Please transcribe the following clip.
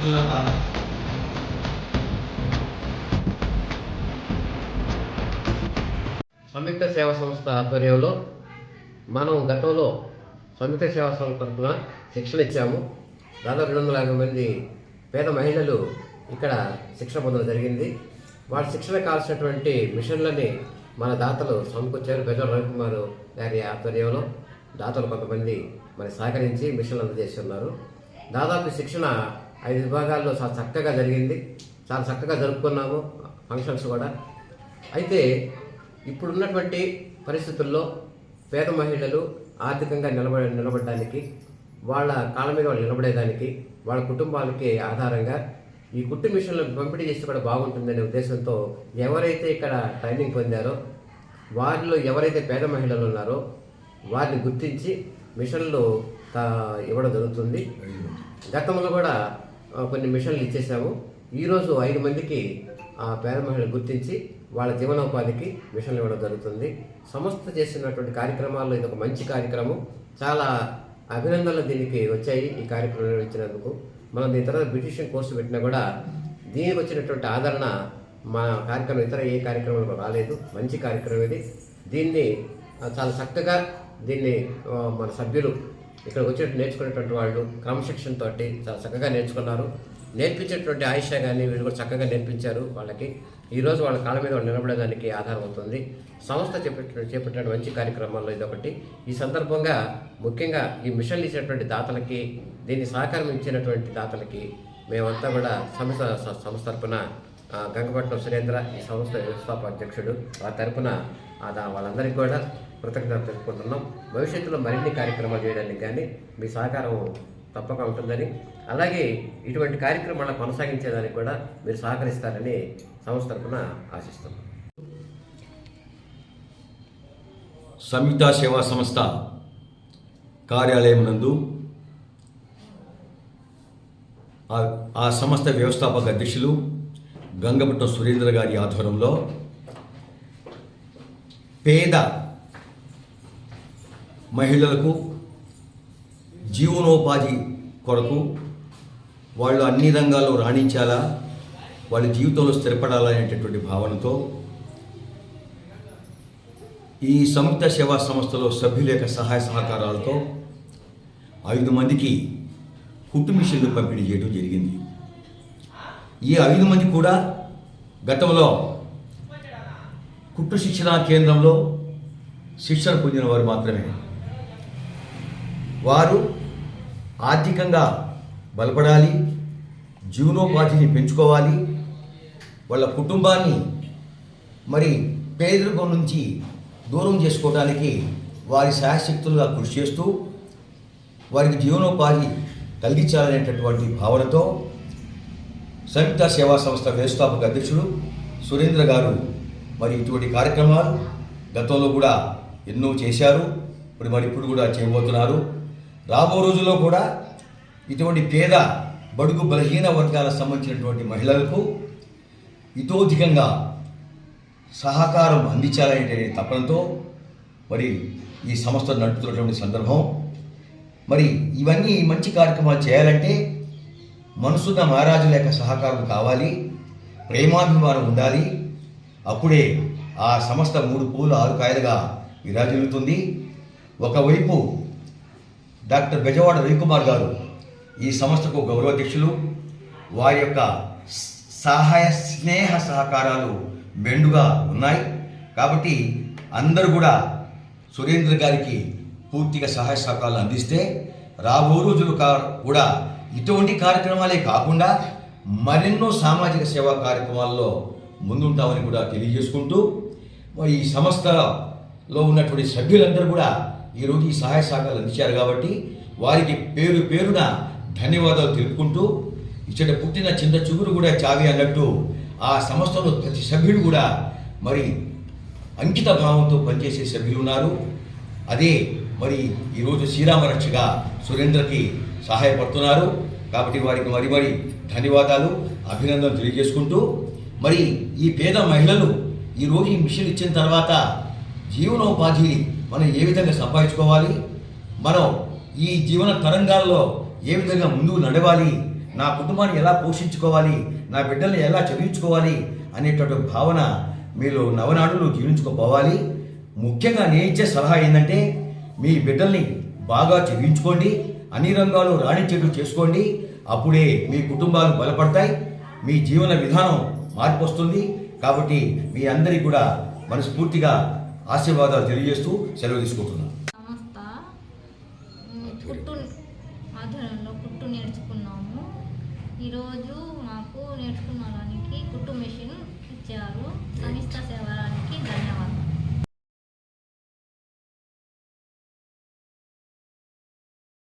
సంయుక్త సేవా సంస్థ ఆధ్వర్యంలో మనం గతంలో సంయుక్త సేవా సంస్థ తరఫున శిక్షణ ఇచ్చాము. దాదాపు 250 మంది పేద మహిళలు ఇక్కడ శిక్షణ పొందడం జరిగింది. వాళ్ళ శిక్షణ కావాల్సినటువంటి మిషన్లని మన దాతలు సమకూర్చారు. పెద్ద రవికుమార్ గారి ఆధ్వర్యంలో దాతలు కొంతమంది మరి సహకరించి మిషన్లు అందజేస్తున్నారు. దాదాపు శిక్షణ 5 విభాగాల్లో చాలా చక్కగా జరిగింది. చాలా చక్కగా జరుపుకున్నాము ఫంక్షన్స్ కూడా. అయితే ఇప్పుడున్నటువంటి పరిస్థితుల్లో పేద మహిళలు ఆర్థికంగా నిలబడడానికి, వాళ్ళ కాళ్ళ మీద వాళ్ళు నిలబడేదానికి, వాళ్ళ కుటుంబాలకి ఆధారంగా ఈ కుట్టు మిషన్లు పంపిణీ చేస్తే కూడా బాగుంటుందనే ఉద్దేశంతో ఎవరైతే ఇక్కడ ట్రైనింగ్ పొందారో వారిలో ఎవరైతే పేద మహిళలు ఉన్నారో వారిని గుర్తించి మిషన్లు ఇవ్వడం జరుగుతుంది. గతంలో కూడా కొన్ని మిషన్లు ఇచ్చేసాము. ఈరోజు 5 మందికి ఆ పేద మహిళలు గుర్తించి వాళ్ళ జీవనోపాధికి మిషన్లు ఇవ్వడం జరుగుతుంది. సంస్థ చేసినటువంటి కార్యక్రమాల్లో ఇది ఒక మంచి కార్యక్రమం. చాలా అభినందనలు దీనికి వచ్చాయి. ఈ కార్యక్రమం నిర్వహించినందుకు మనం దీని తర్వాత బ్యూటిషియన్ కోర్సు పెట్టినా కూడా దీనికి వచ్చినటువంటి ఆదరణ మా కార్యక్రమం ఇతర ఏ కార్యక్రమాలకు రాలేదు. మంచి కార్యక్రమం ఇది. దీన్ని చాలా చక్కగా మన సభ్యులు ఇక్కడ వచ్చేటట్టు నేర్చుకునేటువంటి వాళ్ళు క్రమశిక్షణ తోటి చాలా చక్కగా నేర్చుకున్నారు. నేర్పించేటువంటి ఆయుష కానీ వీళ్ళు కూడా చక్కగా నేర్పించారు. వాళ్ళకి ఈరోజు వాళ్ళ కాళ్ళ మీద వాళ్ళు నిలబడేదానికి ఆధారం అవుతుంది. సంస్థ చేపట్టిన మంచి కార్యక్రమాల్లో ఇదొకటి. ఈ సందర్భంగా ముఖ్యంగా ఈ మిషన్లు ఇచ్చినటువంటి దాతలకి, దీన్ని సహకారం ఇచ్చినటువంటి దాతలకి మేమంతా కూడా సంస్థ తరపున గంగపట్నం సురేంద్ర ఈ సంస్థ వ్యవస్థాపక అధ్యక్షుడు వారి తరపున వాళ్ళందరికీ కూడా కృతజ్ఞతలు తెలుపుకుంటున్నాం. భవిష్యత్తులో మరిన్ని కార్యక్రమాలు చేయడానికి కానీ మీ సహకారం తప్పక ఉంటుందని, అలాగే ఇటువంటి కార్యక్రమాలను కొనసాగించేదానికి కూడా మీరు సహకరిస్తారని సంస్థ తరపున ఆశిస్తున్నాం. సంయుక్త సేవా సంస్థ కార్యాలయం నందు ఆ సంస్థ వ్యవస్థాపక అధ్యక్షులు గంగపట్నం సురేంద్ర గారి ఆధ్వర్యంలో పేద మహిళలకు జీవనోపాధి కొరకు వాళ్ళు అన్ని రంగాల్లో రాణించాలా, వాళ్ళ జీవితంలో స్థిరపడాలనేటటువంటి భావనతో ఈ సంయుక్త సేవా సంస్థలో సభ్యుల యొక్క సహాయ సహకారాలతో 5 మందికి కుట్టు మిషన్లు పంపిణీ చేయడం జరిగింది. ఈ 5 మంది కూడా గతంలో కుట్టు శిక్షణా కేంద్రంలో శిక్షణ పొందిన వారు మాత్రమే. వారు ఆర్థికంగా బలపడాలి, జీవనోపాధిని పెంచుకోవాలి, వాళ్ళ కుటుంబాన్ని మరి పేదరికం నుంచి దూరం చేసుకోవడానికి వారి శాయశక్తులుగా కృషి చేస్తూ వారికి జీవనోపాధి కలిగించాలనేటటువంటి భావనతో సంయుక్త సేవా సంస్థ వ్యవస్థాపక అధ్యక్షుడు సురేంద్ర గారు మరి ఇటువంటి కార్యక్రమాలు గతంలో కూడా ఎన్నో చేశారు. ఇప్పుడు కూడా చేయబోతున్నారు. రాబో రోజుల్లో కూడా ఇటువంటి పేద బడుగు బలహీన వర్గాలకు సంబంధించినటువంటి మహిళలకు ఇతోధికంగా సహకారం అందించాలనే తపనతో మరి ఈ సంస్థ నడుపుతున్నటువంటి సందర్భం. మరి ఇవన్నీ మంచి కార్యక్రమాలు చేయాలంటే మనసున్న మహారాజుల యొక్క సహకారం కావాలి, ప్రేమాభిమానం ఉండాలి. అప్పుడే ఆ సంస్థ 3 పూలు 6 కాయలుగా విరాజిల్లుతుంది. ఒకవైపు డాక్టర్ బెజవాడ రవికుమార్ గారు ఈ సంస్థకు గౌరవాధ్యక్షులు. వారి యొక్క సహాయ స్నేహ సహకారాలు మెండుగా ఉన్నాయి. కాబట్టి అందరూ కూడా సురేంద్ర గారికి పూర్తిగా సహాయ సహకారాలు అందిస్తే రాబో రోజులు కూడా ఇటువంటి కార్యక్రమాలే కాకుండా మరెన్నో సామాజిక సేవా కార్యక్రమాల్లో ముందుంటామని కూడా తెలియజేసుకుంటూ మరి ఈ సంస్థలో ఉన్నటువంటి సభ్యులందరూ కూడా ఈరోజు ఈ సహాయ సహకారాలు అందించారు. కాబట్టి వారికి పేరున ధన్యవాదాలు తెలుపుకుంటూ ఇచ్చట పుట్టిన చిన్న చుగురు కూడా చావి అన్నట్టు ఆ సంస్థలో ప్రతి సభ్యుడు కూడా మరి అంకిత భావంతో పనిచేసే సభ్యులు ఉన్నారు. అదే మరి ఈరోజు శ్రీరామరక్షగా సురేంద్రకి సహాయపడుతున్నారు. కాబట్టి వారికి మరి ధన్యవాదాలు, అభినందనలు తెలియజేసుకుంటూ మరి ఈ పేద మహిళలు ఈరోజు ఈ మిషన్ ఇచ్చిన తర్వాత జీవనోపాధిని మనం ఏ విధంగా సంపాదించుకోవాలి, మనం ఈ జీవన తరంగాల్లో ఏ విధంగా ముందుకు నడవాలి నా కుటుంబాన్ని ఎలా పోషించుకోవాలి, నా బిడ్డల్ని ఎలా చదివించుకోవాలి అనేటువంటి భావన మీరు నవనాడులు జీవించుకోపోవాలి. ముఖ్యంగా నేను ఇచ్చే సలహా ఏంటంటే మీ బిడ్డల్ని బాగా చదివించుకోండి, అన్ని రంగాలు రాణించేట్టు చేసుకోండి. అప్పుడే మీ కుటుంబాలు బలపడతాయి, మీ జీవన విధానం మార్పు వస్తుంది. కాబట్టి మీ అందరికీ కూడా మనస్ఫూర్తిగా ఆశీర్వాదాలు తెలియజేస్తూ సెలవు తీసుకుంటున్నాను. సంస్థ కుట్టు ఆధ్వర్యంలో కుట్టు నేర్చుకున్నాము. ఈరోజు మాకు నేర్చుకున్న దానికి కుట్టు మెషిన్ ఇచ్చారు. సంస్థ సేవ